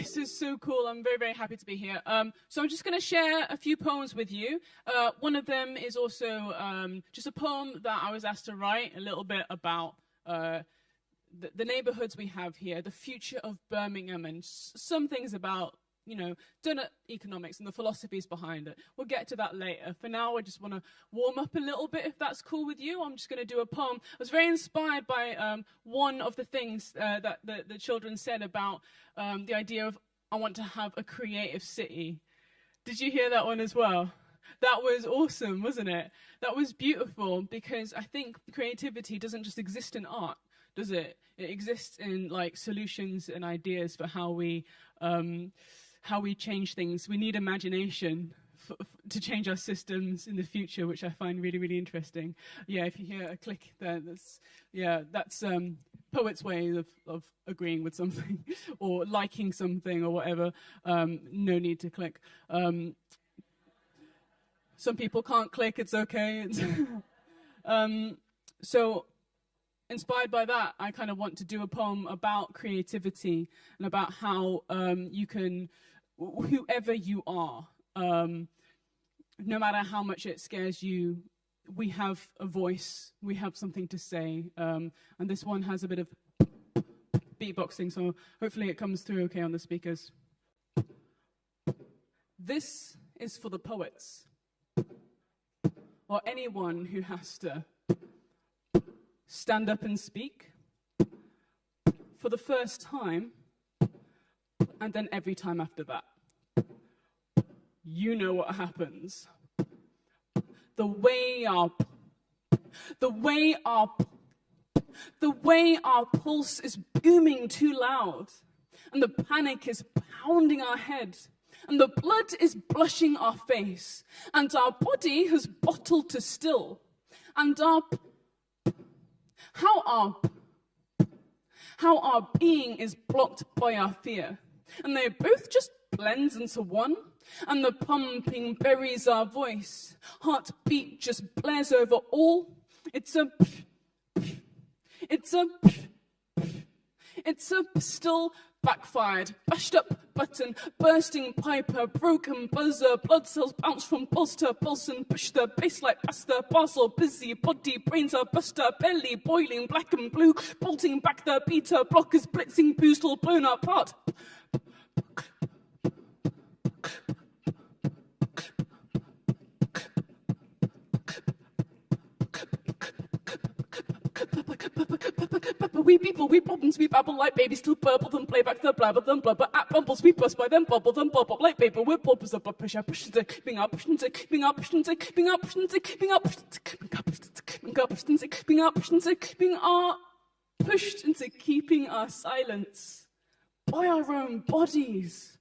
This is so cool. I'm very, very happy to be here. So I'm just going to share a few poems with you. One of them is also just a poem that I was asked to write a little bit about the neighbourhoods we have here, the future of Birmingham, and some things about, you know, Doughnut Economics and the philosophies behind it. We'll get to that later. For now, I just want to warm up a little bit, if that's cool with you. I'm just going to do a poem. I was very inspired by one of the things that the children said about the idea of, I want to have a creative city. Did you hear that one as well? That was awesome, wasn't it? That was beautiful, because I think creativity doesn't just exist in art, does it? It exists in like solutions and ideas for how we change things. We need imagination to change our systems in the future, which I find really, really interesting. Yeah, if you hear a click there, that's poet's way of agreeing with something or liking something or whatever. No need to click. Some people can't click, it's okay. So inspired by that, I kind of want to do a poem about creativity and about how you can, whoever you are, no matter how much it scares you, we have a voice, we have something to say. And this one has a bit of beatboxing, so hopefully it comes through okay on the speakers. This is for the poets, or anyone who has to stand up and speak for the first time, and then every time after that. You know what happens. The way our pulse is booming too loud, and the panic is pounding our head, and the blood is blushing our face, and our body has bottled to still, and how our being is blocked by our fear, and they both just blend into one, and the pumping buries our voice. Heartbeat just blares over all. It's a still backfired, bashed up button, bursting piper, broken buzzer, blood cells bounce from pulse to pulse and push the bass like pasta, parcel, busy body, brains are buster, belly boiling, black and blue, bolting back the beater, blockers blitzing, boost all blown apart. We people, we problems, we babble like babies, still burble them, play back the blabber, them blubber, at bumbles, we bust by them, bubble them, bubble like paper, we're pulpers up, push up, push into, keeping up, push into, keeping up, push into, keeping up, push into, keeping up, push into, keeping up, push into, keeping up, push into, keeping up, push into, keeping our, pushed into keeping our silence by our own bodies,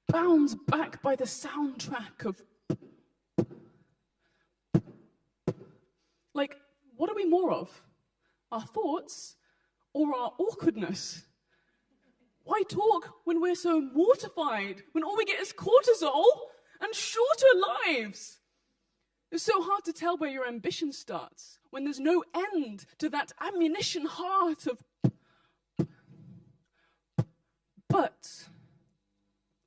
bound back by the soundtrack of, like, what are we more of? Our thoughts or our awkwardness? Why talk when we're so mortified, when all we get is cortisol and shorter lives? It's so hard to tell where your ambition starts, when there's no end to that ammunition heart of... But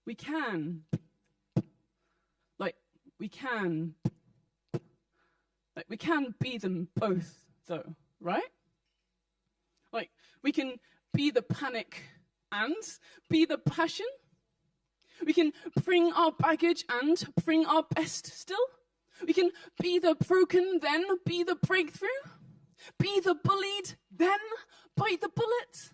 we can be them both, though, right? Like, we can be the panic and be the passion. We can bring our baggage and bring our best still. We can be the broken, then be the breakthrough. Be the bullied, then bite the bullet.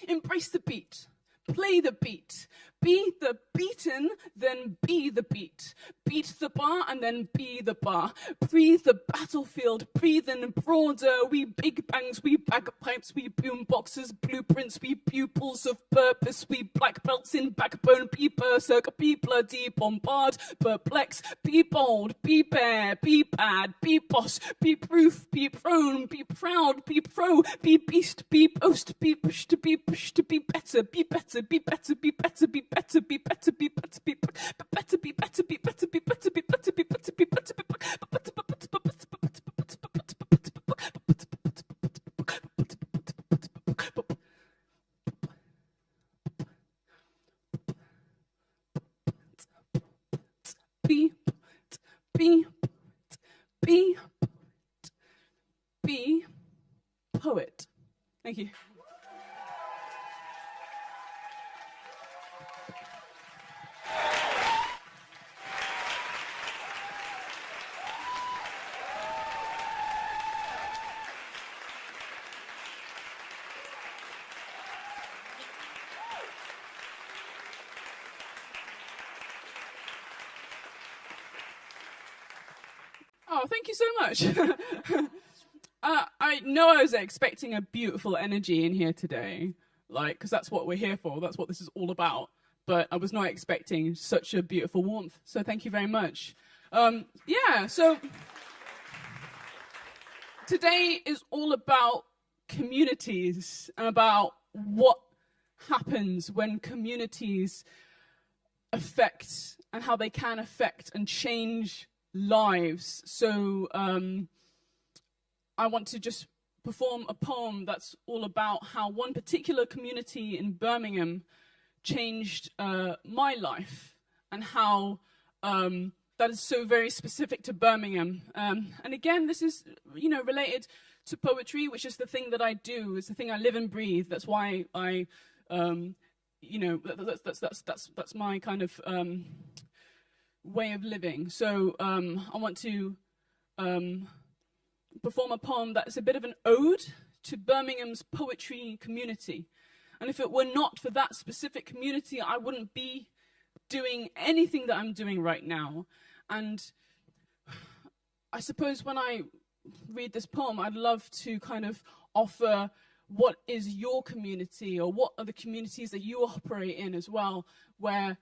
Embrace the beat. Play the beat. Be the beaten, then be the beat. Beat the bar and then be the bar. Breathe the battlefield, breathe in broader. We big bangs, we bagpipes, we boomboxers, blueprints, we pupils of purpose. We black belts in backbone, be berserk, be bloody, bombard, perplex. Be bold, be bare, be bad, be boss, be proof, be prone, be proud, be pro, be beast, be boast, be pushed to be pushed to be better, be better, be better, be better, be better, be better, be better, be better, be better, be better, be better, be better, be better, be better, be be poet. Thank you. Oh, thank you so much. I know I was expecting a beautiful energy in here today, like, because that's what we're here for. That's what this is all about. But I was not expecting such a beautiful warmth. So thank you very much. Yeah, so today is all about communities and about what happens when communities affect and how they can affect and change lives. So I want to just perform a poem that's all about how one particular community in Birmingham changed my life, and how that is so very specific to Birmingham. And again, this is, you know, related to poetry, which is the thing that I do. It's the thing I live and breathe. That's why I, you know, that's my kind of way of living. So I want to perform a poem that's a bit of an ode to Birmingham's poetry community. And if it were not for that specific community, I wouldn't be doing anything that I'm doing right now. And I suppose when I read this poem, I'd love to kind of offer what is your community, or what are the communities that you operate in as well, where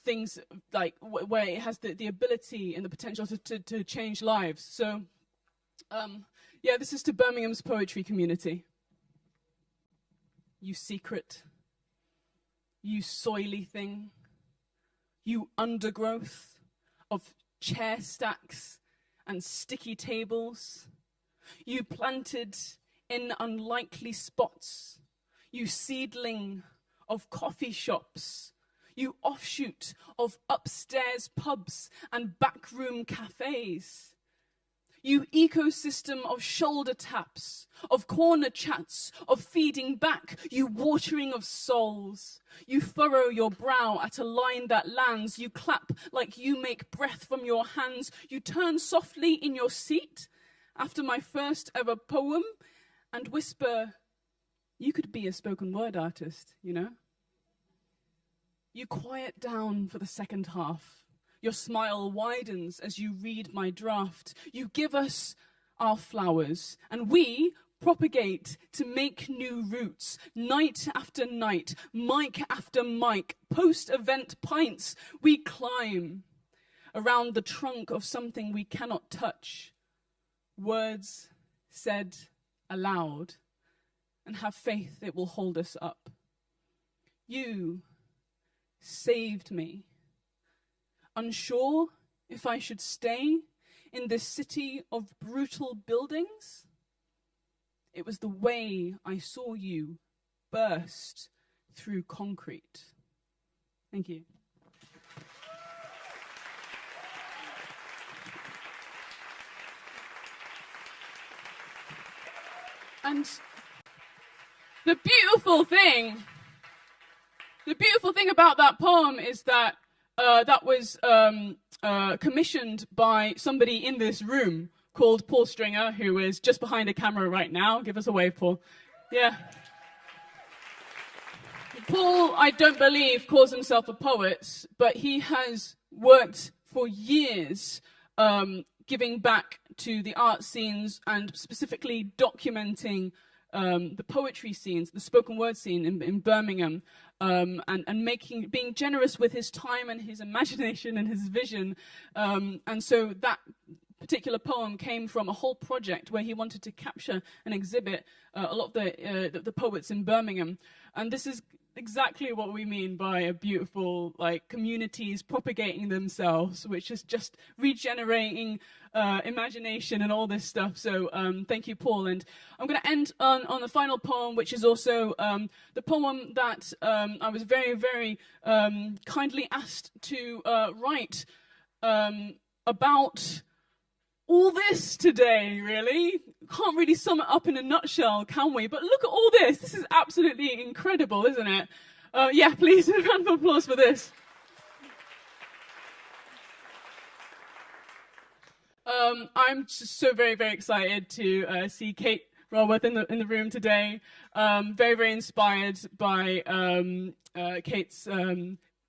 things like, where it has the ability and the potential to change lives. So yeah, this is to Birmingham's poetry community. You secret, you soily thing, you undergrowth of chair stacks and sticky tables, you planted in unlikely spots, you seedling of coffee shops, you offshoot of upstairs pubs and backroom cafes. You ecosystem of shoulder taps, of corner chats, of feeding back, you watering of souls. You furrow your brow at a line that lands, you clap like you make breath from your hands. You turn softly in your seat after my first ever poem and whisper, you could be a spoken word artist, you know? You quiet down for the second half. Your smile widens as you read my draft. You give us our flowers, and we propagate to make new roots. Night after night, mic after mic, post-event pints, we climb around the trunk of something we cannot touch. Words said aloud, and have faith it will hold us up. You saved me. Unsure if I should stay in this city of brutal buildings? It was the way I saw you burst through concrete. Thank you. And the beautiful thing about that poem is that that was commissioned by somebody in this room called Paul Stringer, who is just behind a camera right now. Give us a wave, Paul. Yeah. Paul, I don't believe, calls himself a poet, but he has worked for years giving back to the art scenes and specifically documenting the poetry scenes, the spoken word scene in Birmingham, and being generous with his time and his imagination and his vision. And so that particular poem came from a whole project where he wanted to capture and exhibit a lot of the poets in Birmingham. And this is exactly what we mean by a beautiful, like, communities propagating themselves, which is just regenerating imagination and all this stuff. So thank you, Paul. And I'm going to end on the final poem, which is also the poem that I was very, very kindly asked to write about all this today, really. can't really sum it up in a nutshell, can we? But look at all this. This is absolutely incredible, isn't it? Yeah, please, a round of applause for this. I'm just so very, very excited to see Kate Raworth in the room today. Very, very inspired by Kate's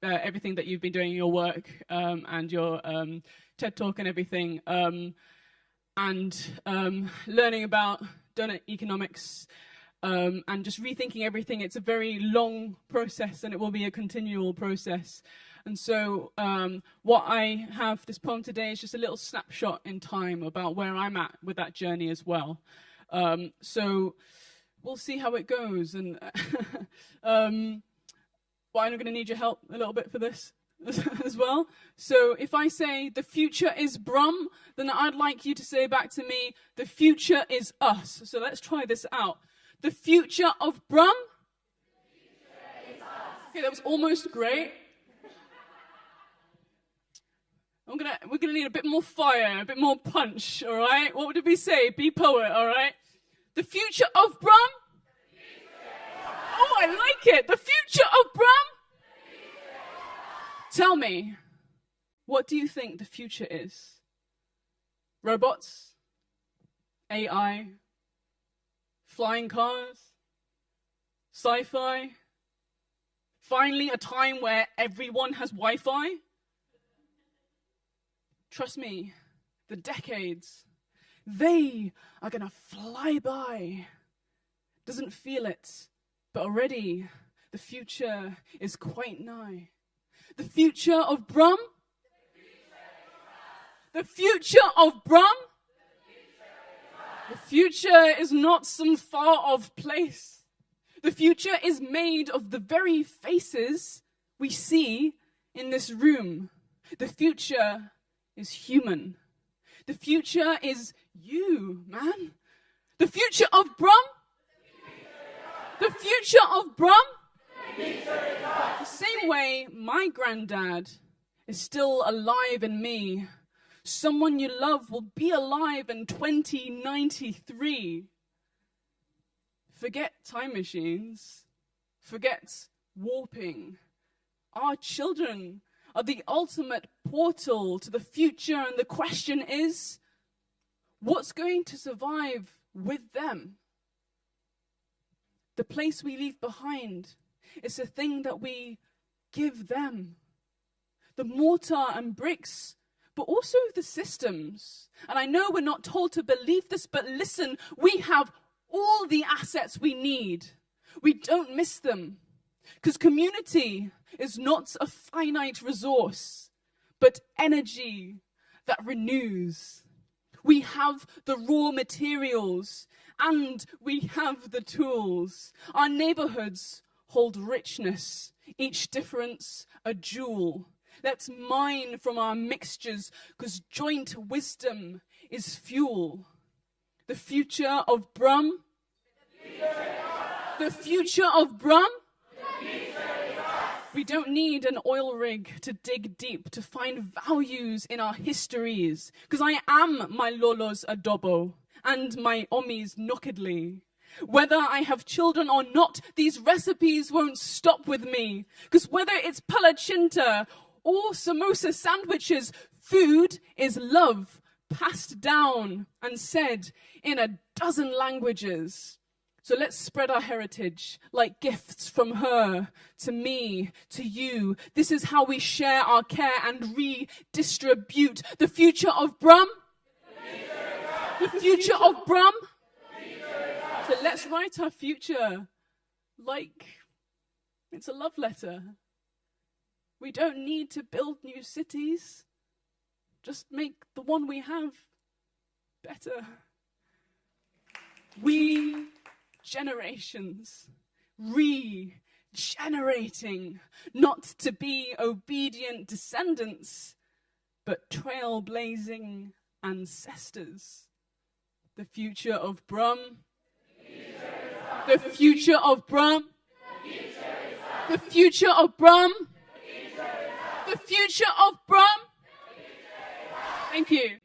everything that you've been doing in your work and your TED Talk and everything. And learning about Doughnut Economics and just rethinking everything. It's a very long process, and it will be a continual process. And so what I have this poem today is just a little snapshot in time about where I'm at with that journey as well. So we'll see how it goes. And well, I'm going to need your help a little bit for this as well. So if I say the future is Brum, then I'd like you to say back to me, the future is us. So let's try this out. The future of Brum? Okay, that was almost great. We're gonna need a bit more fire, a bit more punch, all right? What did we say? Be poet, all right? The future of Brum? Oh, I like it. The future of Brum? Tell me, what do you think the future is? Robots? AI? Flying cars? Sci-fi? Finally, a time where everyone has Wi-Fi? Trust me, the decades, they are gonna fly by. Doesn't feel it, but already the future is quite nigh. The future of Brum? The future of Brum? The future is not some far-off place. The future is made of the very faces we see in this room. The future is human. The future is you, man. The future of Brum? The future of Brum? The same way my granddad is still alive in me. Someone you love will be alive in 2093. Forget time machines. Forget warping. Our children are the ultimate portal to the future, and the question is, what's going to survive with them? The place we leave behind is the thing that we give them. The mortar and bricks, but also the systems. And I know we're not told to believe this, but listen, we have all the assets we need. We don't miss them. Because community is not a finite resource, but energy that renews. We have the raw materials and we have the tools. Our neighbourhoods hold richness, each difference a jewel. Let's mine from our mixtures, because joint wisdom is fuel. The future of Brum? The future of Brum? We don't need an oil rig to dig deep to find values in our histories, because I am my Lolo's adobo and my Omi's nokedly. Whether I have children or not, these recipes won't stop with me, because whether it's palachinta or samosa sandwiches, food is love, passed down and said in a dozen languages. So let's spread our heritage like gifts from her to me, to you. This is how we share our care and redistribute. The future of Brum? The future of Brum? So let's write our future like it's a love letter. We don't need to build new cities. Just make the one we have better. We generations regenerating, not to be obedient descendants, but trailblazing ancestors. The future of Brum. The future of Brum. The future of Brum. The future of Brum. Thank you.